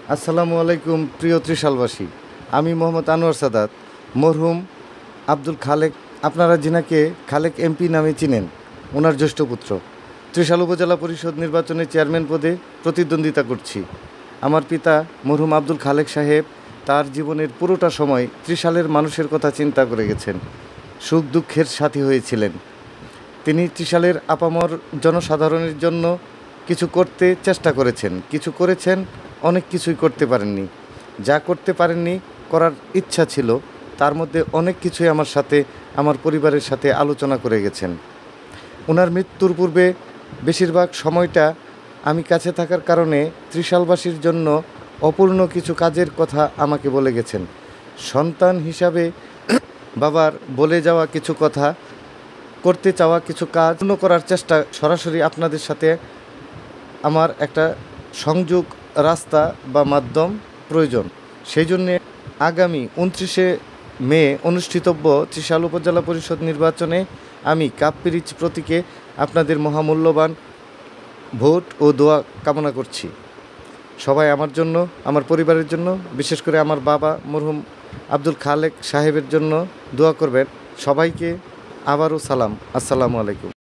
আসসালামু আলাইকুম প্রিয় ত্রিশালবাসী। আমি মোহাম্মদ আনোয়ার সাদাত, মরহুম আব্দুল খালেক, আপনারা যিনাকে খালেক এমপি নামে চিনেন, ওনার জ্যেষ্ঠ পুত্র। ত্রিশাল উপজেলা পরিষদ নির্বাচনে চেয়ারম্যান পদে প্রতিদ্বন্দ্বিতা করছি। আমার পিতা মরহুম আব্দুল খালেক সাহেব তার জীবনের পুরোটা সময় ত্রিশালের মানুষের কথা চিন্তা করে গেছেন, সুখ দুঃখের সাথী হয়েছিলেন। তিনি ত্রিশালের আপামর জনসাধারণের জন্য কিছু করতে চেষ্টা করেছেন, কিছু করেছেন, অনেক কিছুই করতে পারেননি। যা করতে পারেননি, করার ইচ্ছা ছিল, তার মধ্যে অনেক কিছুই আমার সাথে, আমার পরিবারের সাথে আলোচনা করে গেছেন। ওনার মৃত্যুর পূর্বে বেশিরভাগ সময়টা আমি কাছে থাকার কারণে ত্রিশালবাসীর জন্য অপূর্ণ কিছু কাজের কথা আমাকে বলে গেছেন। সন্তান হিসাবে বাবার বলে যাওয়া কিছু কথা, করতে চাওয়া কিছু কাজ পূর্ণ করার চেষ্টা, সরাসরি আপনাদের সাথে আমার একটা সংযোগ রাস্তা বা মাধ্যম প্রয়োজন। সেই জন্যে আগামী 29শে মে অনুষ্ঠিতব্য ত্রিশাল উপজেলা পরিষদ নির্বাচনে আমি কাপ পিরিচ প্রতীকে আপনাদের মহামূল্যবান ভোট ও দোয়া কামনা করছি। সবাই আমার জন্য, আমার পরিবারের জন্য, বিশেষ করে আমার বাবা মরহুম আব্দুল খালেক সাহেবের জন্য দোয়া করবেন। সবাইকে আবারও সালাম, আসসালামু আলাইকুম।